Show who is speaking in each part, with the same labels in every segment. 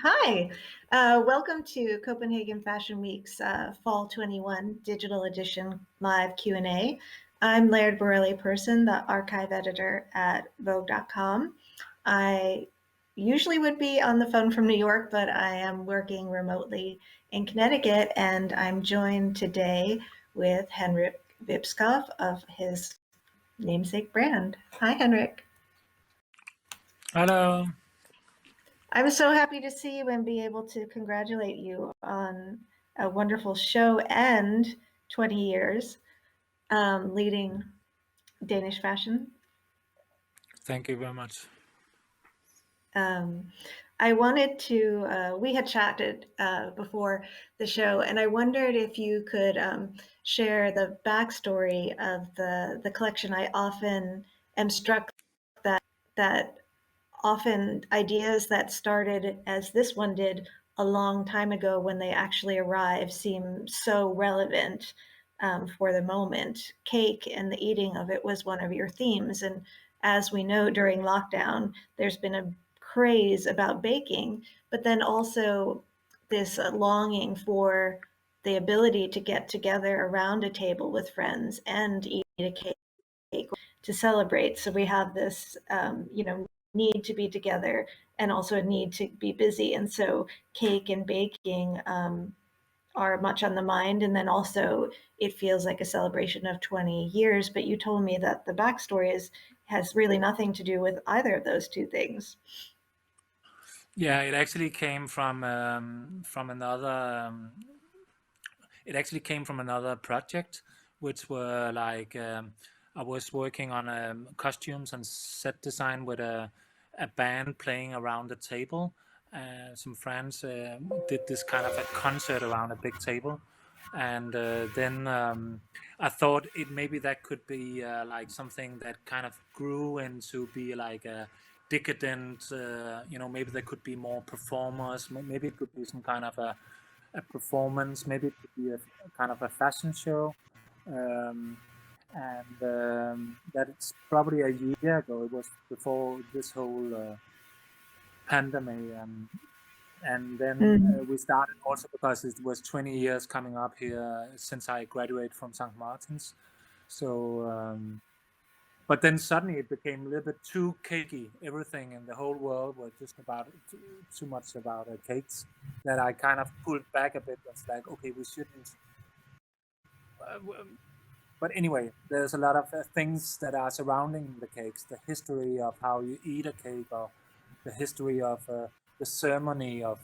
Speaker 1: Hi, welcome to Copenhagen Fashion Week's Fall 21 Digital Edition live Q&A. I'm Laird Borelli-Persson, the archive editor at Vogue.com. I usually would be on the phone from New York, but I am working remotely in Connecticut, and I'm joined today with Henrik Vibskov of his namesake brand. Hi, Henrik.
Speaker 2: Hello.
Speaker 1: I was so happy to see you and be able to congratulate you on a wonderful show and 20 years leading Danish fashion.
Speaker 2: Thank you very much.
Speaker 1: I wanted to, we had chatted before the show, and I wondered if you could share the backstory of the collection. I often am struck that often ideas that started as this one did a long time ago when they actually arrive seem so relevant for the moment. Cake and the eating of it was one of your themes. And as we know, during lockdown, there's been a craze about baking, but then also this longing for the ability to get together around a table with friends and eat a cake to celebrate. So we have this, need to be together and also a need to be busy. And so cake and baking are much on the mind. And then also it feels like a celebration of 20 years. But you told me that the backstory has really nothing to do with either of those two things.
Speaker 2: Yeah, it actually came from another. It actually came from another project, which were like I was working on costumes and set design with a band playing around the table. Some friends did this kind of a concert around a big table, and then I thought it maybe that could be like something that kind of grew into be like a decadent. Maybe there could be more performers. Maybe it could be some kind of a performance. Maybe it could be a kind of a fashion show. Um, and That's probably a year ago. It was before this whole pandemic. And then
Speaker 1: Mm.
Speaker 2: we started also because it was 20 years coming up here since I graduated from St. Martin's. So, but then suddenly it became a little bit too cakey. Everything in the whole world was just about too much about cakes that I kind of pulled back a bit. It's like, okay, we shouldn't. But anyway, there's a lot of things that are surrounding the cakes, the history of how you eat a cake, or the history of the ceremony of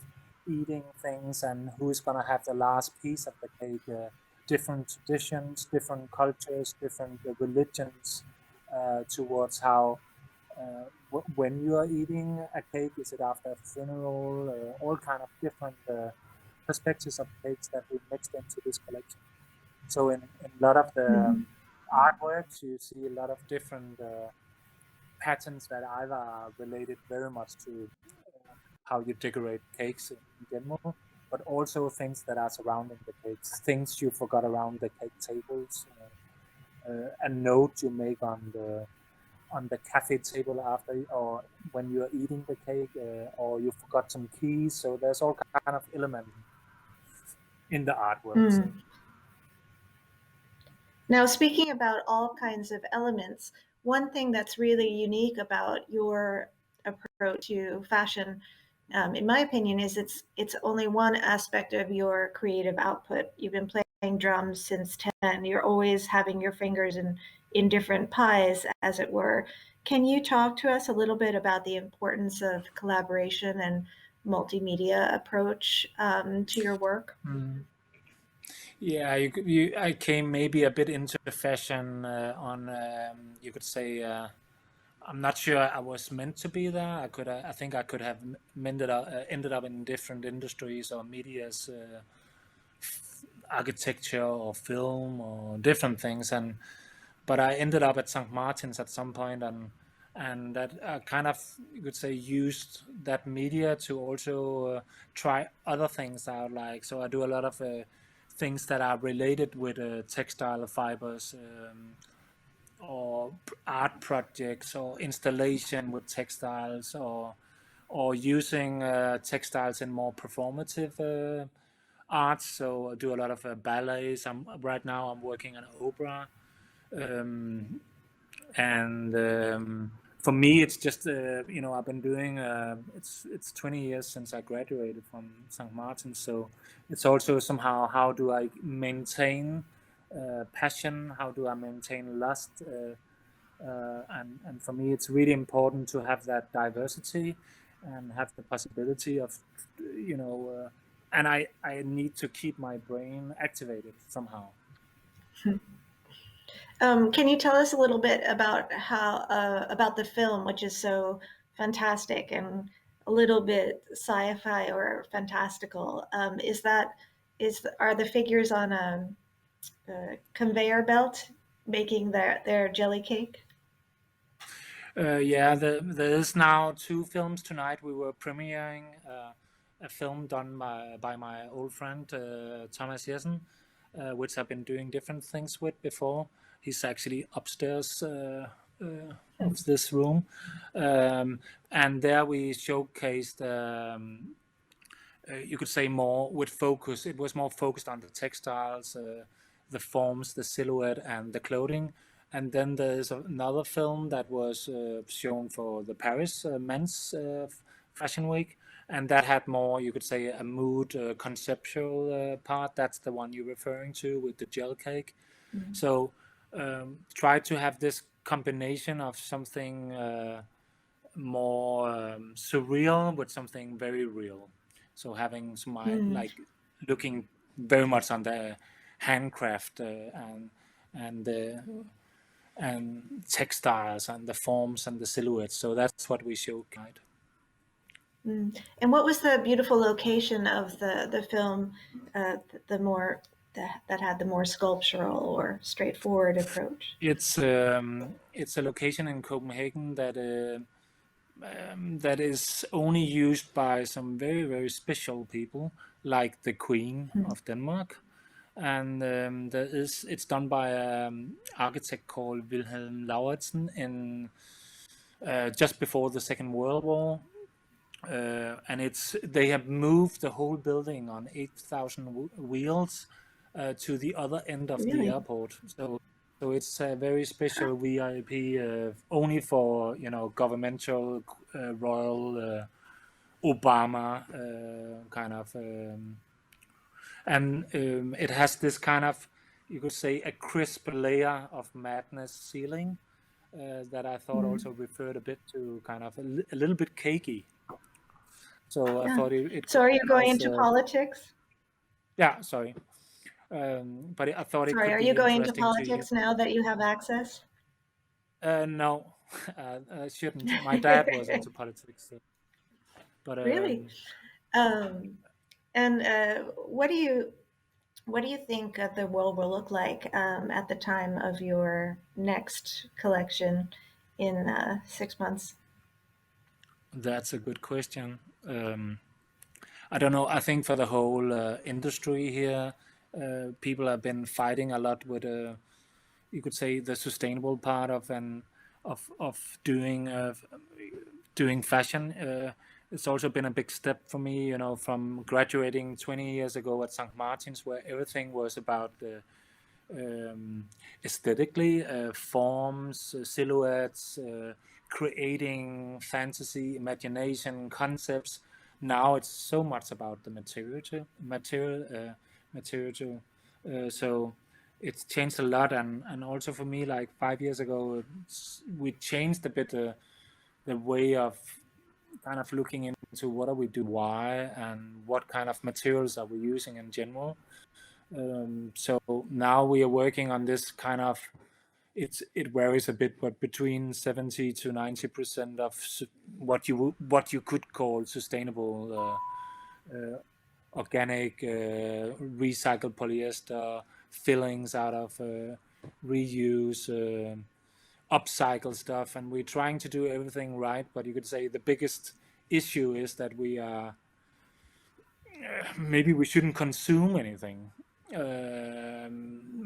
Speaker 2: eating things, and who's going to have the last piece of the cake. Different traditions, different cultures, different religions towards how when you are eating a cake, is it after a funeral? All kind of different perspectives of cakes that we mixed into this collection. So in a lot of the
Speaker 1: Mhm.
Speaker 2: artworks, you see a lot of different patterns that either are related very much to how you decorate cakes in general, but also things that are surrounding the cakes, things you forgot around the cake tables, a note you make on the cafe table after or when you're eating the cake, or you forgot some keys. So there's all kind of elements in the artworks.
Speaker 1: Mm. Now, speaking about all kinds of elements, one thing that's really unique about your approach to fashion, in my opinion, is it's only one aspect of your creative output. You've been playing drums since 10. You're always having your fingers in different pies, as it were. Can you talk to us a little bit about the importance of collaboration and multimedia approach to your work?
Speaker 2: Mm. Yeah, I came maybe a bit into fashion on you could say I'm not sure I was meant to be there. I think I could have ended up in different industries or media's, architecture or film or different things, and but I ended up at St. Martin's at some point, and that kind of, you could say, used that media to also try other things out. Like, so I do a lot of things that are related with textile fibers, or art projects or installation with textiles, or or using textiles in more performative arts. So I do a lot of ballets. Right now I'm working on opera, um, and for me it's just I've been doing it's 20 years since I graduated from St. Martin, so it's also somehow how do I maintain passion, how do I maintain lust, and for me it's really important to have that diversity and have the possibility of and I need to keep my brain activated somehow.
Speaker 1: Can you tell us a little bit about how about the film, which is so fantastic and a little bit sci-fi or fantastical? Are the figures on a conveyor belt making their jelly cake?
Speaker 2: Yeah, there is now two films tonight. We were premiering a film done by my old friend Thomas Jessen, which I've been doing different things with before. He's actually upstairs of this room, and there we showcased. You could say more with focus. It was more focused on the textiles, the forms, the silhouette, and the clothing. And then there's another film that was shown for the Paris Men's Fashion Week, and that had more, you could say, a mood, conceptual part. That's the one you're referring to with the gel cake.
Speaker 1: Mm.
Speaker 2: So try to have this combination of something more surreal with something very real. So having some
Speaker 1: Mm.
Speaker 2: like looking very much on the handcraft and the and textiles and the forms and the silhouettes. So that's what we show tonight.
Speaker 1: Mm. And what was the beautiful location of the film, the more that had the more sculptural or straightforward approach?
Speaker 2: It's a location in Copenhagen that is only used by some very very special people, like the Queen
Speaker 1: Mm.
Speaker 2: of Denmark, and it's done by an architect called Wilhelm Lauritsen in just before the Second World War. And they have moved the whole building on 8,000 wheels to the other end of the
Speaker 1: Really?
Speaker 2: airport. So it's a very special VIP, only for governmental, royal, Obama kind of, and it has this kind of, you could say, a crisp layer of madness ceiling that I thought
Speaker 1: Mm.
Speaker 2: also referred a bit to kind of a little bit cakey. So I
Speaker 1: Yeah.
Speaker 2: thought it
Speaker 1: So
Speaker 2: could
Speaker 1: are
Speaker 2: be
Speaker 1: you
Speaker 2: a
Speaker 1: going
Speaker 2: nice.
Speaker 1: into politics?
Speaker 2: Yeah, sorry. But I thought it
Speaker 1: Sorry,
Speaker 2: could
Speaker 1: are you
Speaker 2: be
Speaker 1: going into
Speaker 2: interesting to use.
Speaker 1: politics now that you have access?
Speaker 2: No, I shouldn't. My dad was into politics, but
Speaker 1: Really? Um, and what do you think the world will look like at the time of your next collection in 6 months?
Speaker 2: that's a good question. I don't know. I think for the whole industry here, people have been fighting a lot with, you could say, the sustainable part of doing fashion. It's also been a big step for me, from graduating 20 years ago at St. Martin's, where everything was about aesthetically, forms, silhouettes, creating fantasy, imagination, concepts. Now it's so much about the material. So it's changed a lot, and also for me, like 5 years ago, we changed a bit the way of kind of looking into what are we doing, why, and what kind of materials are we using in general. So now we are working on this kind of, it varies a bit, but between 70 to 90% of what you could call sustainable, organic, recycled polyester, fillings out of reuse, upcycle stuff, and we're trying to do everything right. But you could say the biggest issue is that we are maybe we shouldn't consume anything.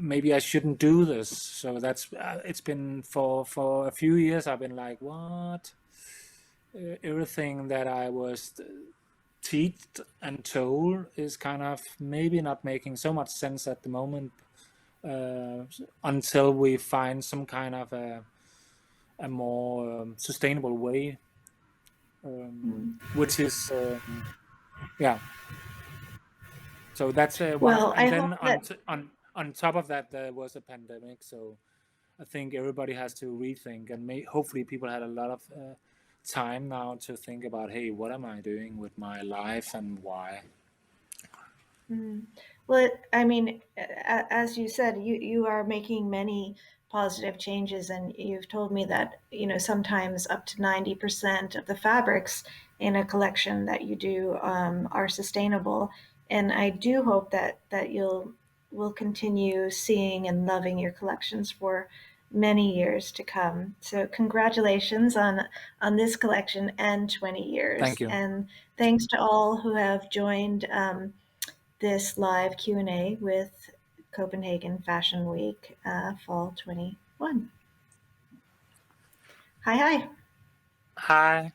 Speaker 2: Maybe I shouldn't do this. So that's it's been for a few years. I've been like, what? everything that I was taught and told is kind of maybe not making so much sense at the moment, until we find some kind of a more sustainable way, which is yeah. So that's one,
Speaker 1: Well,
Speaker 2: and
Speaker 1: I hope
Speaker 2: then
Speaker 1: that
Speaker 2: on top of that, there was a pandemic. So I think everybody has to rethink, and hopefully people had a lot of time now to think about, hey, what am I doing with my life and why?
Speaker 1: mm. Well, I mean, as you said, you are making many positive changes, and you've told me that, sometimes up to 90% of the fabrics in a collection that you do are sustainable. And I do hope that you'll will continue seeing and loving your collections for many years to come. So congratulations on this collection and 20 years.
Speaker 2: Thank you.
Speaker 1: And thanks to all who have joined this live Q&A with Copenhagen Fashion Week Fall 21. Hi, hi.
Speaker 2: Hi.